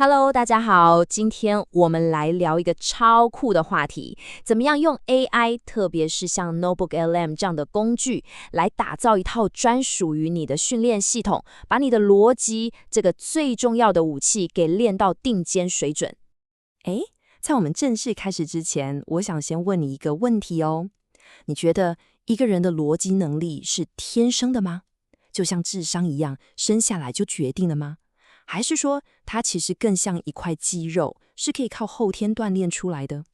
Hello，大家好，今天我们来聊一个超酷的话题，怎么样用 AI，特别是像 NotebookLM 这样的工具，来打造一套专属于你的训练系统，把你的逻辑这个最重要的武器给练到顶尖水准。诶，在我们正式开始之前，我想先问你一个问题哦。你觉得一个人的逻辑能力是天生的吗？就像智商一样，生下来就决定了吗？还是说它其实更像一块肌肉，是可以靠后天锻炼出来的？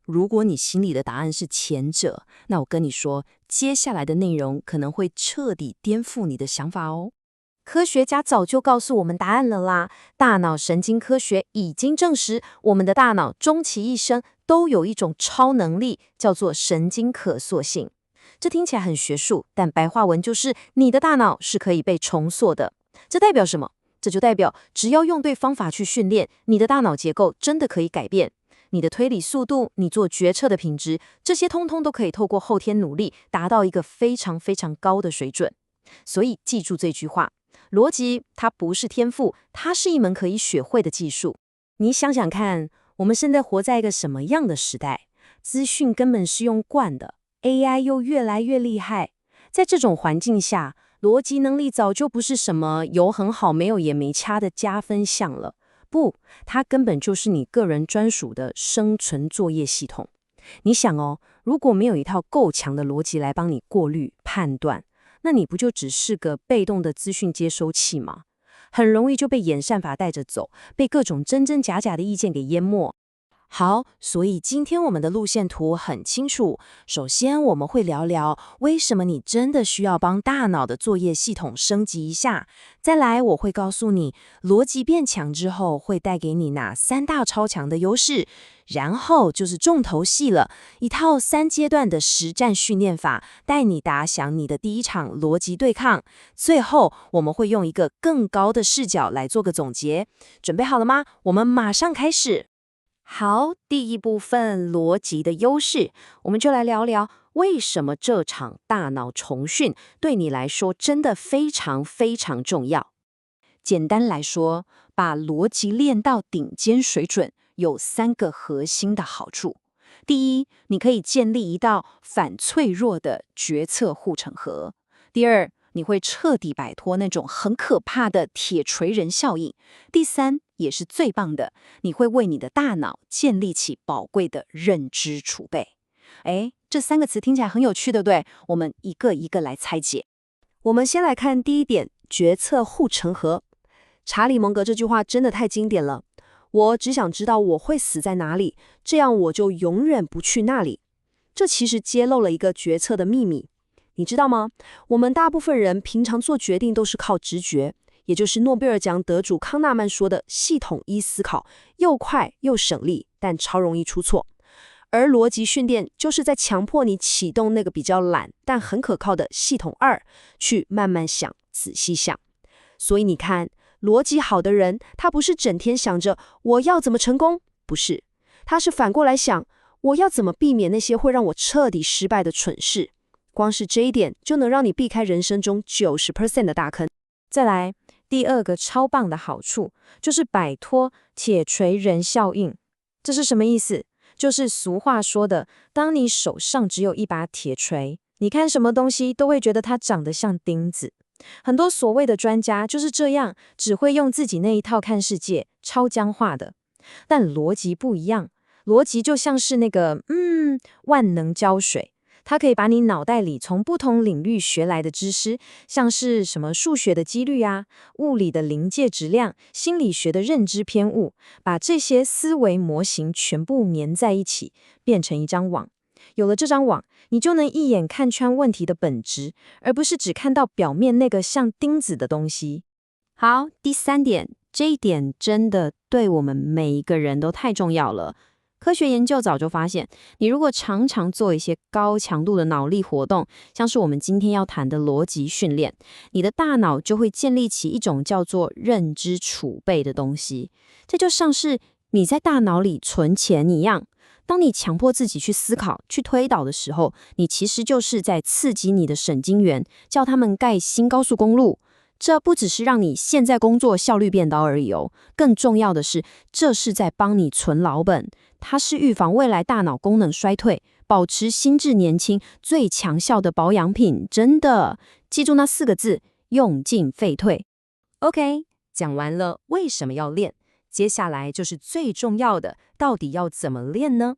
如果你心里的答案是前者，那我跟你说，接下来的内容可能会彻底颠覆你的想法哦。科学家早就告诉我们答案了啦！大脑神经科学已经证实，我们的大脑终其一生都有一种超能力，叫做神经可塑性。这听起来很学术，但白话文就是你的大脑是可以被重塑的。这代表什么？这就代表只要用对方法去训练，你的大脑结构真的可以改变。你的推理速度，你做决策的品质，这些通通都可以透过后天努力达到一个非常非常高的水准。所以记住这句话。逻辑它不是天赋，它是一门可以学会的技术。你想想看，我们现在活在一个什么样的时代？资讯根本是用惯的 ，AI 又越来越厉害。在这种环境下，逻辑能力早就不是什么有很好没有也没差的加分项了。不，它根本就是你个人专属的生存作业系统。你想哦，如果没有一套够强的逻辑来帮你过滤、判断，那你不就只是个被动的资讯接收器吗？很容易就被演算法带着走，被各种真真假假的意见给淹没。好，所以今天我们的路线图很清楚。首先，我们会聊聊为什么你真的需要帮大脑的作业系统升级一下。再来，我会告诉你，逻辑变强之后会带给你哪三大超强的优势。然后就是重头戏了，一套3阶段的实战训练法，带你打响你的第一场逻辑对抗。最后，我们会用一个更高的视角来做个总结。准备好了吗？我们马上开始。好，第一部分逻辑的优势，我们就来聊聊为什么这场大脑重训对你来说真的非常非常重要。简单来说，把逻辑练到顶尖水准，有3个核心的好处。第一，你可以建立一道反脆弱的决策护城河。第二，你会彻底摆脱那种很可怕的铁锤人效应。第三，也是最棒的，你会为你的大脑建立起宝贵的认知储备。这3个词听起来很有趣，对不对？我们一个一个来拆解。我们先来看第一点，决策护城河。查理·蒙格这句话真的太经典了。我只想知道我会死在哪里，这样我就永远不去那里。这其实揭露了一个决策的秘密。你知道吗？我们大部分人平常做决定都是靠直觉，也就是诺贝尔奖得主康纳曼说的系统一思考，又快又省力，但超容易出错。而逻辑训练就是在强迫你启动那个比较懒但很可靠的系统2，去慢慢想，仔细想。所以你看，逻辑好的人，他不是整天想着我要怎么成功，不是，他是反过来想我要怎么避免那些会让我彻底失败的蠢事。光是这一点就能让你避开人生中90% 的大坑。再来，第二个超棒的好处就是摆脱铁锤人效应。这是什么意思？就是俗话说的，当你手上只有一把铁锤，你看什么东西都会觉得它长得像钉子。很多所谓的专家就是这样，只会用自己那一套看世界，超僵化的。但逻辑不一样，逻辑就像是那个万能胶水。它可以把你脑袋里从不同领域学来的知识，像是什么数学的几率啊、物理的临界质量、心理学的认知偏误，把这些思维模型全部粘在一起，变成一张网。有了这张网，你就能一眼看穿问题的本质，而不是只看到表面那个像钉子的东西。好，第3点，这一点真的对我们每一个人都太重要了。科学研究早就发现，你如果常常做一些高强度的脑力活动，像是我们今天要谈的逻辑训练，你的大脑就会建立起一种叫做认知储备的东西。这就像是你在大脑里存钱一样。当你强迫自己去思考、去推导的时候，你其实就是在刺激你的神经元，叫他们盖新高速公路。这不只是让你现在工作效率变高而已哦，更重要的是，这是在帮你存老本，它是预防未来大脑功能衰退，保持心智年轻最强效的保养品，真的。记住那4个字，用进废退。OK， 讲完了为什么要练，接下来就是最重要的，到底要怎么练呢？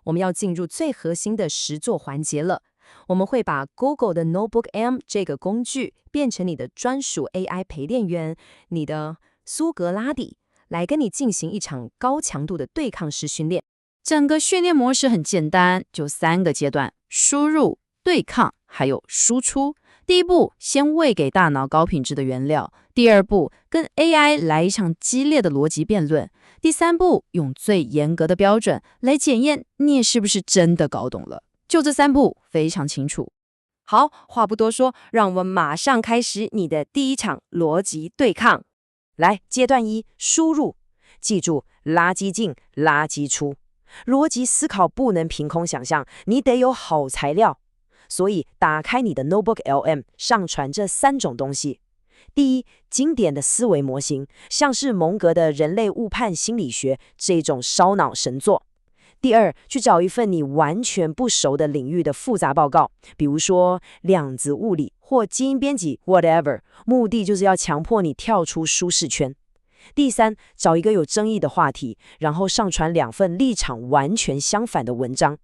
我们要进入最核心的实作环节了。我们会把 Google 的 Notebook M 这个工具变成你的专属 AI 陪练员，你的苏格拉底，来跟你进行一场高强度的对抗式训练。整个训练模式很简单，就3个阶段：输入、对抗，还有输出。第一步，先喂给大脑高品质的原料；第二步，跟 AI 来一场激烈的逻辑辩论；第三步，用最严格的标准来检验你也是不是真的搞懂了。就这3步，非常清楚。好，话不多说，让我们马上开始你的第一场逻辑对抗。来，阶段1，输入。记住，垃圾进，垃圾出。逻辑思考不能凭空想象，你得有好材料。所以，打开你的 Notebook LM， 上传这3种东西。第一，经典的思维模型，像是蒙格的人类误判心理学这种烧脑神作。第二，去找一份你完全不熟的领域的复杂报告，比如说量子物理或基因编辑 whatever， 目的就是要强迫你跳出舒适圈。第三，找一个有争议的话题，然后上传2份立场完全相反的文章。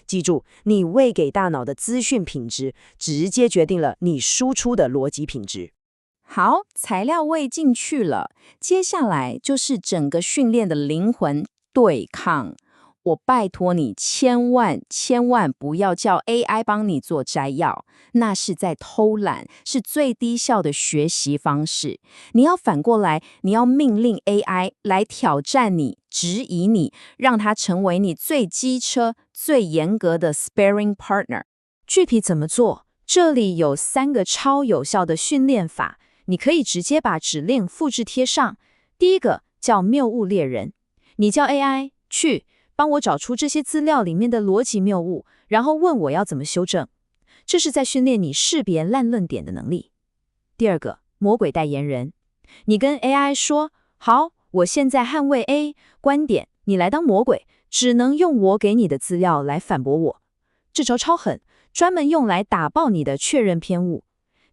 记住，你喂给大脑的资讯品质，直接决定了你输出的逻辑品质。好，材料喂进去了，接下来就是整个训练的灵魂——对抗。我拜托你，千万不要叫 AI 帮你做摘要，那是在偷懒，是最低效的学习方式。你要反过来，你要命令 AI 来挑战你，质疑你，让它成为你最机车、最严格的 sparring partner。具体怎么做？这里有3个超有效的训练法，你可以直接把指令复制贴上。第一个叫谬误猎人，你叫 AI 去帮我找出这些资料里面的逻辑谬误，然后问我要怎么修正。这是在训练你识别烂论点的能力。第二个，魔鬼代言人，你跟 AI 说，好，我现在捍卫 A 观点，你来当魔鬼，只能用我给你的资料来反驳我。这招超狠，专门用来打爆你的确认偏误。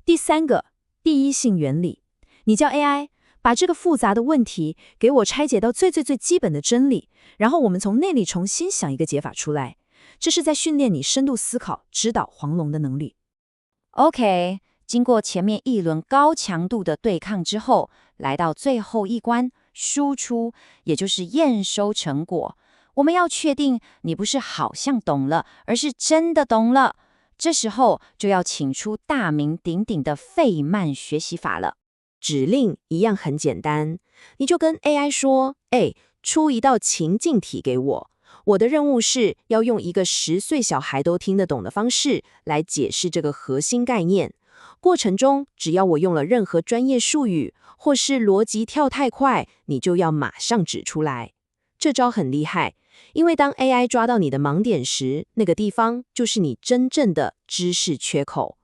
第三个，第一性原理，你叫 AI把这个复杂的问题给我拆解到最基本的真理，然后我们从内里重新想一个解法出来。这是在训练你深度思考、指导黄龙的能力。OK， 经过前面一轮高强度的对抗之后，来到最后一关输出，也就是验收成果。我们要确定你不是好像懂了，而是真的懂了。这时候就要请出大名鼎鼎的费曼学习法了。指令一样很简单，你就跟 AI 说，出一道情境题给我。我的任务是要用一个10岁小孩都听得懂的方式来解释这个核心概念。过程中，只要我用了任何专业术语，或是逻辑跳太快，你就要马上指出来。这招很厉害，因为当 AI 抓到你的盲点时，那个地方就是你真正的知识缺口。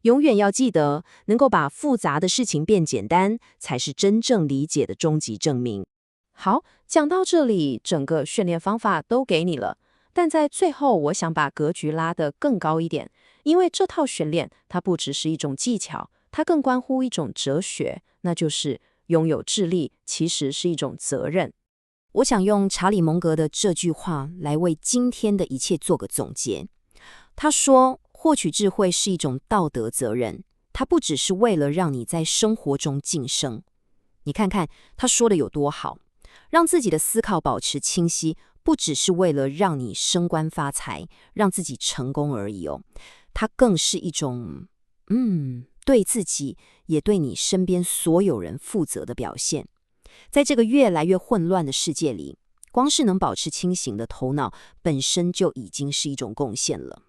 永远要记得，能够把复杂的事情变简单，才是真正理解的终极证明。好，讲到这里，整个训练方法都给你了。但在最后，我想把格局拉得更高一点，因为这套训练它不只是一种技巧，它更关乎一种哲学，那就是拥有智力其实是一种责任。我想用查理·蒙格的这句话来为今天的一切做个总结。他说，获取智慧是一种道德责任，它不只是为了让你在生活中晋升。你看看他说的有多好，让自己的思考保持清晰，不只是为了让你升官发财，让自己成功而已哦。它更是一种，对自己也对你身边所有人负责的表现。在这个越来越混乱的世界里，光是能保持清醒的头脑，本身就已经是一种贡献了。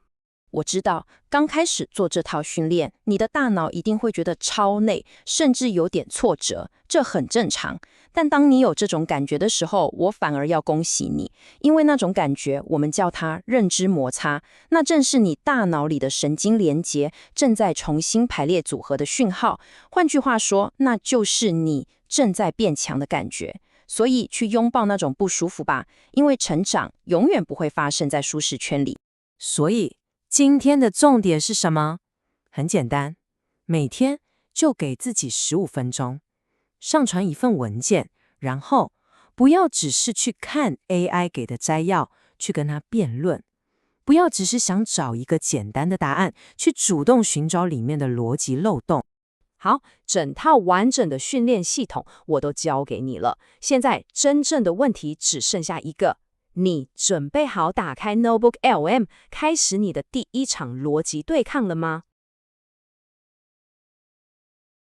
我知道，刚开始做这套训练，你的大脑一定会觉得超累，甚至有点挫折，这很正常。但当你有这种感觉的时候，我反而要恭喜你，因为那种感觉，我们叫它认知摩擦，那正是你大脑里的神经连结正在重新排列组合的讯号。换句话说，那就是你正在变强的感觉。所以去拥抱那种不舒服吧，因为成长永远不会发生在舒适圈里。所以今天的重点是什么？很简单，每天就给自己15分钟，上传一份文件，然后不要只是去看 AI 给的摘要，去跟它辩论，不要只是想找一个简单的答案，去主动寻找里面的逻辑漏洞。好，整套完整的训练系统我都教给你了。现在真正的问题只剩下一个，你准备好打开 Notebook LM， 开始你的第一场逻辑对抗了吗？